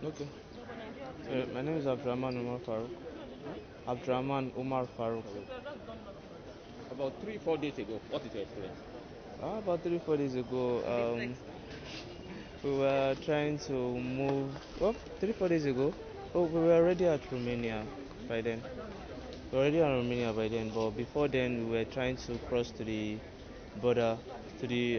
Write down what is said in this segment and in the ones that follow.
Okay. My name is Abdurrahman Umar Farouk. Abdurrahman Umar Farouk. About 3-4 days ago, what is your experience? About 3 4 days ago, we were trying to move. Well, 3 4 days ago, oh, we were already at Romania by then. We were already at Romania by then, but before then, we were trying to cross to the border, to the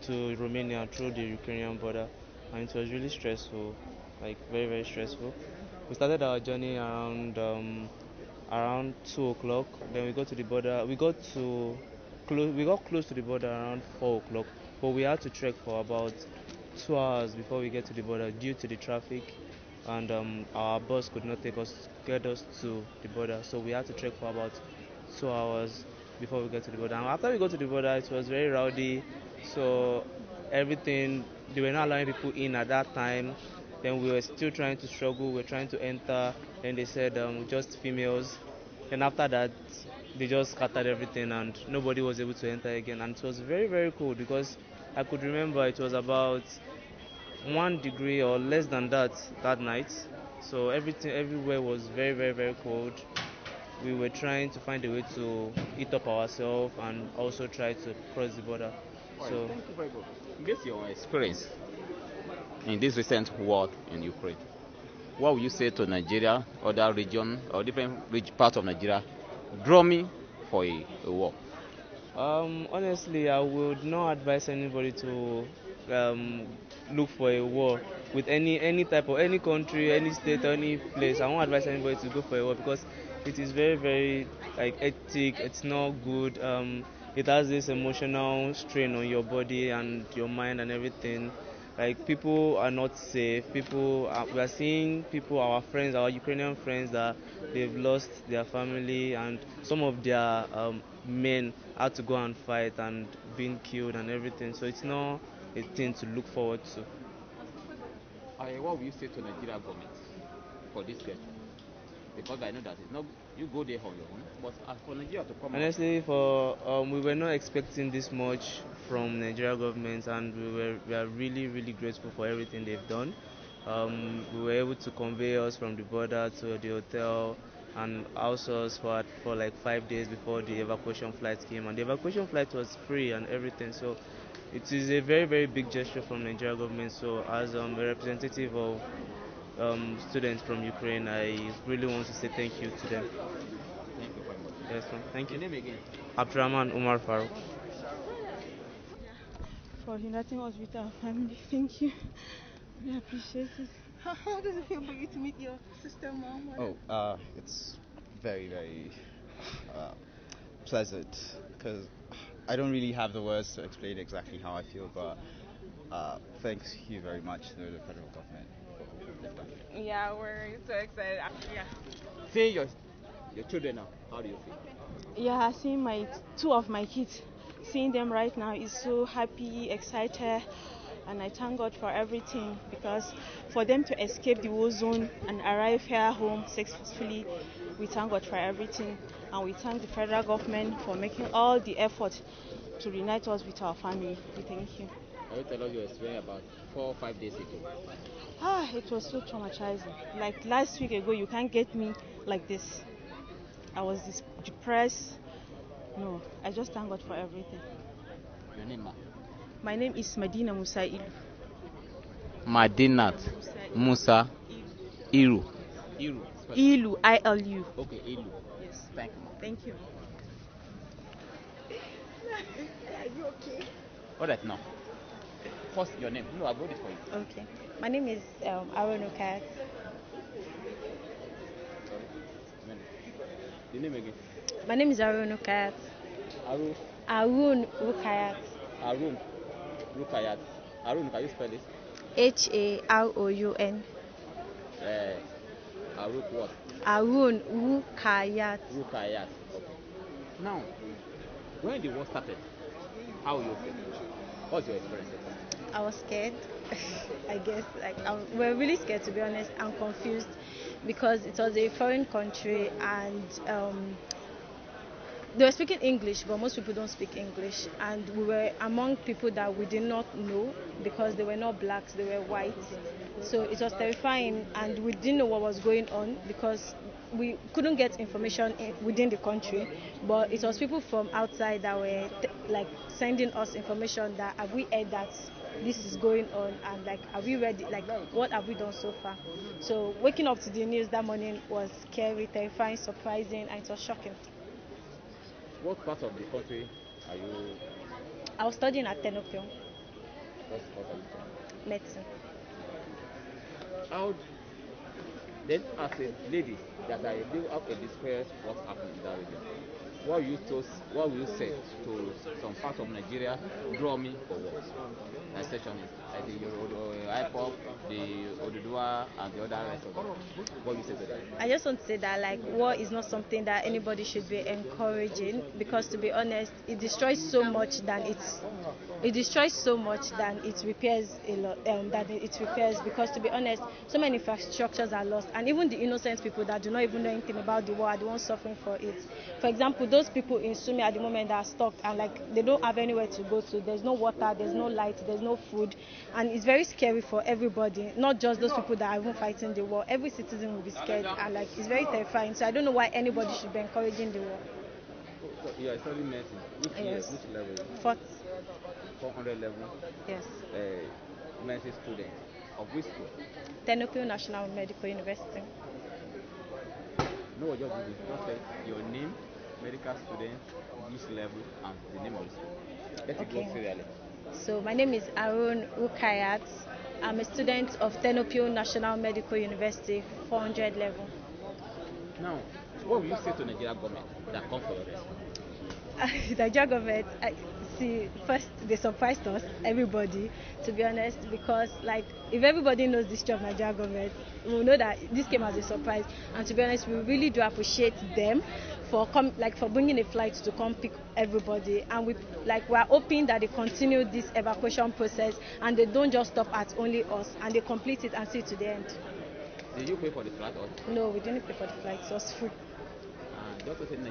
to Romania through the Ukrainian border, and it was really stressful, like very very stressful. We started our journey around 2 o'clock. Then we got to the border. We got close to the border around 4 o'clock, but we had to trek for about 2 hours before we get to the border due to the traffic, and our bus could not get us to the border, so we had to trek for about 2 hours before we get to the border. And after we got to the border, it was very rowdy, so everything they were not allowing people in at that time. Then we were still trying to struggle. We were trying to enter. Then they said just females. And after that, they just scattered everything and nobody was able to enter again. And it was very, very cold because I could remember it was about 1 degree or less than that night. So everything everywhere was very, very, very cold. We were trying to find a way to eat up ourselves and also try to cross the border. Well, So thank you very much. Based on your experience in this recent war in Ukraine, what would you say to Nigeria, other region, or different parts of Nigeria drumming for a war? Honestly, I would not advise anybody to um, look for a war with any type of any country, any state, or any place. I won't advise anybody to go for a war because it is very, very like hectic. It's not good. It has this emotional strain on your body and your mind and everything. Like people are not safe. We are seeing people, our friends, our Ukrainian friends, that they've lost their family and some of their men had to go and fight and being killed and everything. So it's not a thing to look forward to. What would you say to Nigeria government for this gesture? Because I know that it's not you go there on your own, but as for Nigeria to come out. Honestly, we were not expecting this much from Nigeria government, and we are really really grateful for everything they've done. We were able to convey us from the border to the hotel and house us for like 5 days before the evacuation flight came, and the evacuation flight was free and everything. So it is a very very big gesture from Nigeria government. So as a representative of students from Ukraine, I really want to say thank you to them. Thank you very much. Yes, ma'am. Thank you. Your name again? Abdurrahman Umar Farouk. For uniting us with our family. Thank you. We appreciate it. How does it feel for you to meet your sister, mom? It's very, very uh, pleasant because I don't really have the words to explain exactly how I feel, but thank you very much to the federal government for what they've done. Yeah, we're so excited. Yeah. Seeing your children now, how do you feel? Yeah, seeing my two of my kids, seeing them right now is so happy, excited, and I thank God for everything because for them to escape the war zone and arrive here home successfully, we thank God for everything, and we thank the federal government for making all the effort to reunite us with our family. We thank you. Can you tell us your experience about 4 or 5 days ago? It was so traumatizing. Like last week ago, you can't get me like this. I was depressed. No, I just thank God for everything. Your name, ma? My name is Madina Musailu. Madinat Musa Iru. Iru. Ilu, ILU. Okay, Ilu. Yes. Thank you, ma. Thank you. Are you okay? All right, now. First, your name. No, I'll go this for you. Okay. My name is Aaron Okat. Sorry. I mean, the name again. My name is Aaron Okat. Aru. Arun Rukayat. Arun. Rukayat. Arun, can you spell it? Haroun. Aruk what? Arun Rukayat. Rukayat. Okay. Now, when the war started, how you feel? What's your experience so far? I was scared. I guess we're really scared, to be honest, and confused because it was a foreign country and they were speaking English, but most people don't speak English, and we were among people that we did not know because they were not blacks, they were white. So it was terrifying, and we didn't know what was going on because we couldn't get information within the country. But it was people from outside that were like sending us information that have we heard that this is going on, and like have we ready, like what have we done so far. So waking up to the news that morning was scary, terrifying, surprising, and it was shocking. What part of the country are you? I was studying at Tenopio, What part of the country? medicine. How then, as a lady that I do have a experience what happened in that region, what will you say to some parts of Nigeria draw me for what? My section is like the IPOP, the Odudua, and the other rest of them. What will you say to that? I just want to say that like war is not something that anybody should be encouraging because, to be honest, it destroys so much than it repairs a lot. That it repairs, because, to be honest, so many infrastructures are lost, and even the innocent people that do not even know anything about the war are the ones suffering for it. For example, those people in Sumi at the moment that are stuck and like they don't have anywhere to go to. There's no water, there's no light, there's no food, and it's very scary for everybody. Not just those people that are even fighting the war. Every citizen will be scared, and like it's very terrifying. So I don't know why anybody should be encouraging the war. So you are studying medicine. Which year? Yes. Which level? Fourth. 400 level. Yes. Medicine student of which school? Tenopio National Medical University. No, what job you do? Just say your name, medical student, which level, and the name of the school. Let it go Okay. serially. So my name is Arun Rukayat. I'm a student of Tenopio National Medical University, 400 level. Now, what will you say to Nigeria government that comes for your rescue? The Nigeria government, see, first they surprised us, everybody, to be honest, because like if everybody knows this job, Nigeria government, we will know that this came as a surprise. And to be honest, we really do appreciate them for for bringing a flight to come pick everybody, and we're hoping that they continue this evacuation process and they don't just stop at only us, and they complete it and see it to the end. Did you pay for the flight or? No, we didn't pay for the flight, it was free. The doctor said the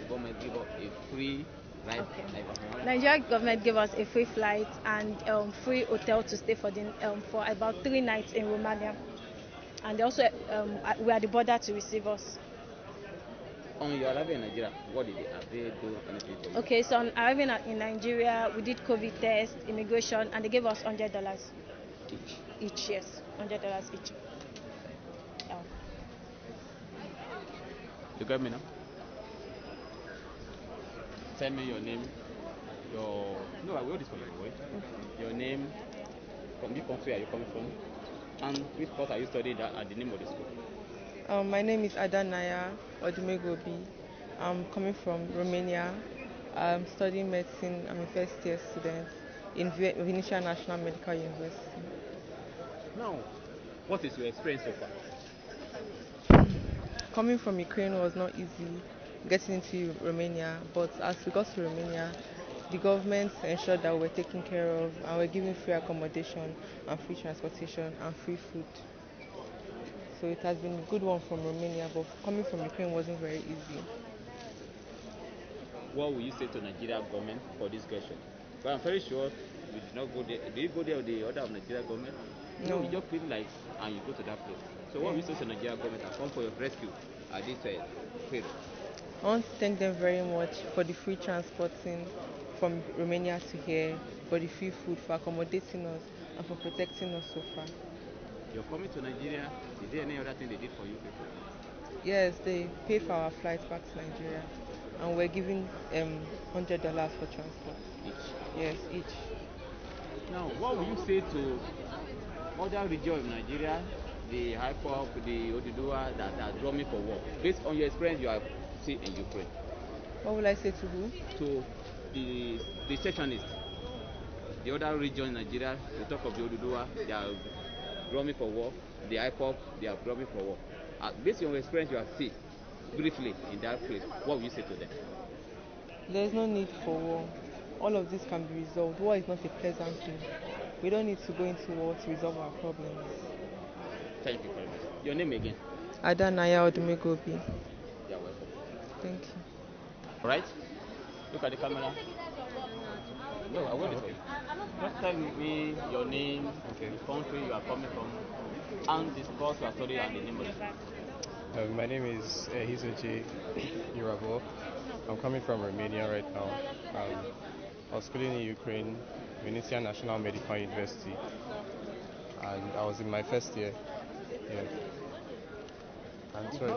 government give us a free ride. Okay. Nigeria government gave us a free flight and free hotel to stay for about 3 nights in Romania, and they also we are at the border to receive us. On your arrival in Nigeria, what did they have? They do anything for you? Okay, so on arriving in Nigeria, we did COVID test, immigration, and they gave us $100 Each. each. Yes, $100 each. Yeah. You got me now? Tell me your name, I will this for you, boy. Your name, from which country are you coming from, and which course are you studying at the name of the school? My name is Adanaya Odumegobi. I'm coming from Romania. I'm studying medicine. I'm a first year student in Reunited National Medical University. Now, what is your experience so far? Coming from Ukraine was not easy getting into Romania, but as we got to Romania, the government ensured that we were taken care of and we're given free accommodation and free transportation and free food. So it has been a good one from Romania, but coming from Ukraine wasn't very easy. What will you say to Nigeria government for this question? But I'm very sure you did not go there. Did you go there with the order of Nigeria government? No. You just feel like and you go to that place. So what will you say to Nigeria government that come for your rescue at this period? I want to thank them very much for the free transporting from Romania to here, for the free food, for accommodating us, and for protecting us so far. You're coming to Nigeria. Is there any other thing they did for you people? Yes, they paid for our flights back to Nigeria, and we're giving $100 for transport. Each? Yes, each. Now, what will you say to other regions of Nigeria, the IPOP, the Odudua that are drumming for war? Based on your experience you have seen in Ukraine. What will I say to who? To the secessionists. the other region in Nigeria, we talk of the Oduduwa, they are drumming for war. The IPOP, they are drumming for war. Based on your experience you have seen briefly in that place, what will you say to them? There is no need for war. All of this can be resolved. War is not a pleasant thing. We don't need to go into war to resolve our problems. Thank you very much. Your name again? Adanaya Odumegobi. You're welcome. Thank you. All right? Look at the camera. No, I waited for you. Just tell me your name, the country you are coming from, and discuss your story and the name of it. My name is Hizoji Irabo. I'm coming from Romania right now. I was schooling in Ukraine, Reunited National Medical University, and I was in my first year. Yeah. And sorry.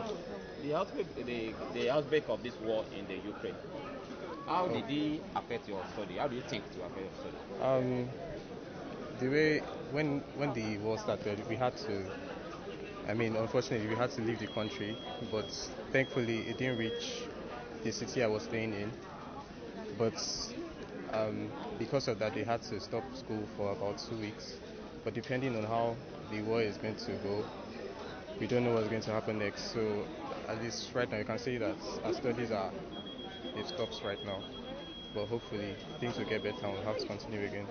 The outbreak of this war in the Ukraine, how did it affect your study? How do you think it will affect your study? The way when the war started, we had to. Unfortunately, we had to leave the country, but thankfully, it didn't reach the city I was staying in. But because of that, they had to stop school for about 2 weeks. But depending on how the war is going to go, we don't know what's going to happen next. So at least right now, you can say that our studies they've stopped right now. But hopefully, things will get better and we'll have to continue again.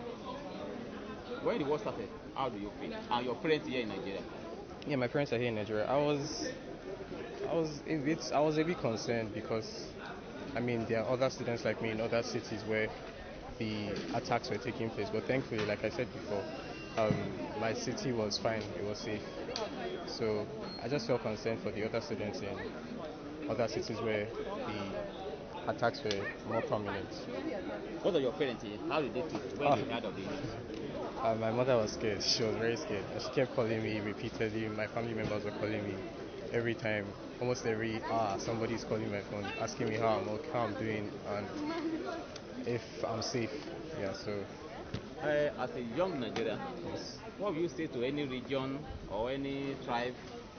When the war started, how do you feel? Are your parents here in Nigeria? Yeah, my parents are here in Nigeria. I was a bit concerned because, there are other students like me in other cities where the attacks were taking place. But thankfully, like I said before, my city was fine. It was safe. So I just felt concerned for the other students in other cities where the attacks were more prominent. What are your parents here? How did they feel when they heard of the news? My mother was scared. She was very scared. She kept calling me repeatedly. My family members were calling me every time. Almost every hour, somebody's calling my phone, asking me how I'm doing, and if I'm safe. Yeah, so. As a young Nigerian, what will you say to any region or any tribe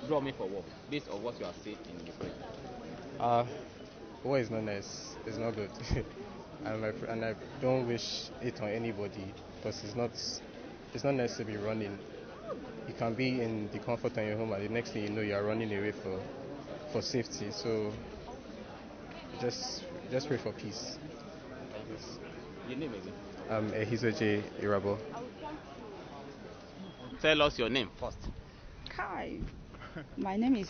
drumming for war, based on what you have seen in Ukraine? War is not nice. It's not good. and I don't wish it on anybody, because it's not nice to be running. You can be in the comfort of your home, and the next thing you know, you are running away for safety. So just pray for peace. Yes. Your name again? Hizoji Irabo. Tell us your name first. Hi, my name is.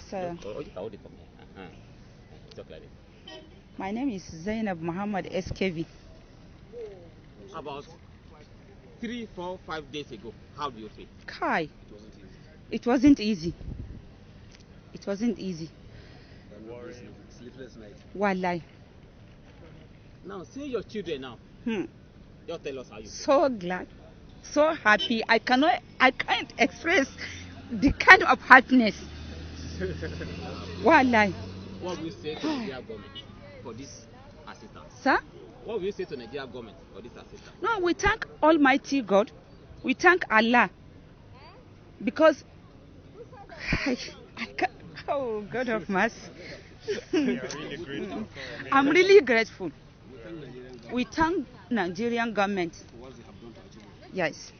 My name is Zainab Muhammad SKV. About 3, 4, 5 days ago, how do you feel? Kai, it wasn't easy. It wasn't easy. Sleepless night. Wallahi. Now, see your children now. Just tell us how you feel. So glad, so happy. I can't express the kind of happiness. Wallahi. What will you say to Nigeria government for this assistance? Sir? What will you say to Nigeria government for this assistance? No, we thank Almighty God. We thank Allah. Because I can't, oh, God of mercy. I'm really grateful. We thank Nigerian government. Yes.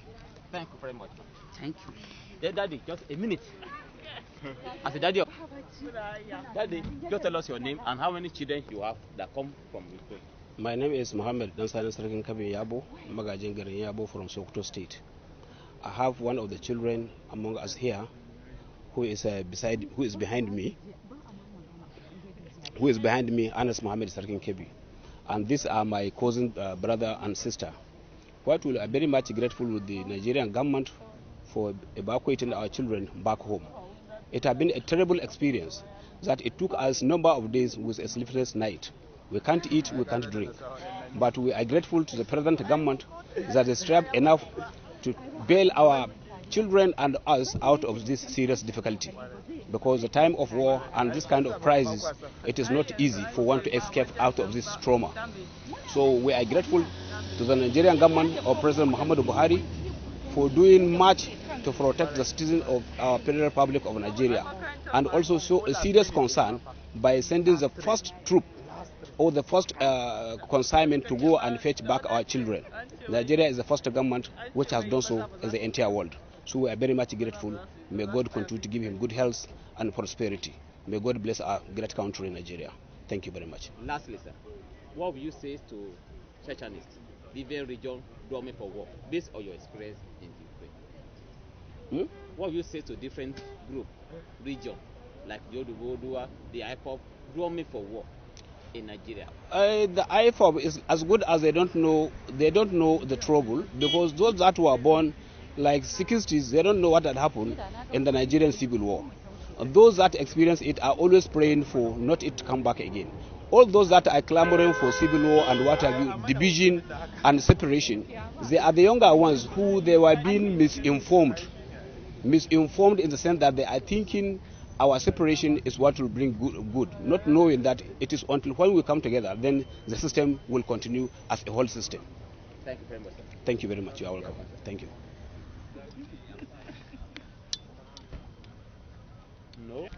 Thank you very much. Thank you. Yeah, Daddy, just a minute. As a daddy, just tell us your name and how many children you have that come from Ukraine. My name is Mohammed Dansalan Sarkin Kabi Yabo, Magajin Garin Yabo from Sokoto State. I have one of the children among us here who is behind me, Anas Mohammed Sarkin Kabi. And these are my cousin, brother and sister. What we are very much grateful with the Nigerian government for evacuating our children back home. It has been a terrible experience that it took us a number of days with a sleepless night. We can't eat, we can't drink. But we are grateful to the present government that is strong enough to bail our children and us out of this serious difficulty. Because the time of war and this kind of crisis, it is not easy for one to escape out of this trauma. So we are grateful to the Nigerian government of President Muhammadu Buhari for doing much to protect the citizens of our Federal Republic of Nigeria, and also show a serious concern by sending the first troop or the first consignment to go and fetch back our children. Nigeria is the first government which has done so in the entire world. So we are very much grateful. May God continue to give him good health and prosperity. May God bless our great country, Nigeria. Thank you very much. Lastly, sir, what will you say to Chechenists, living region, drumming for war, based on your experience in Ukraine? What will you say to different group, region, like the Odua, the IPOP, drumming for war in Nigeria? The IPOP is as good as they don't know the trouble, because those that were born like 60s, they don't know what had happened in the Nigerian civil war. Those that experience it are always praying for not it to come back again. All those that are clamoring for civil war and what have you, division and separation, they are the younger ones who they were being misinformed in the sense that they are thinking our separation is what will bring good, not knowing that it is until when we come together, then the system will continue as a whole system. Thank you very much, sir. Thank you very much. You are welcome. Thank you. No.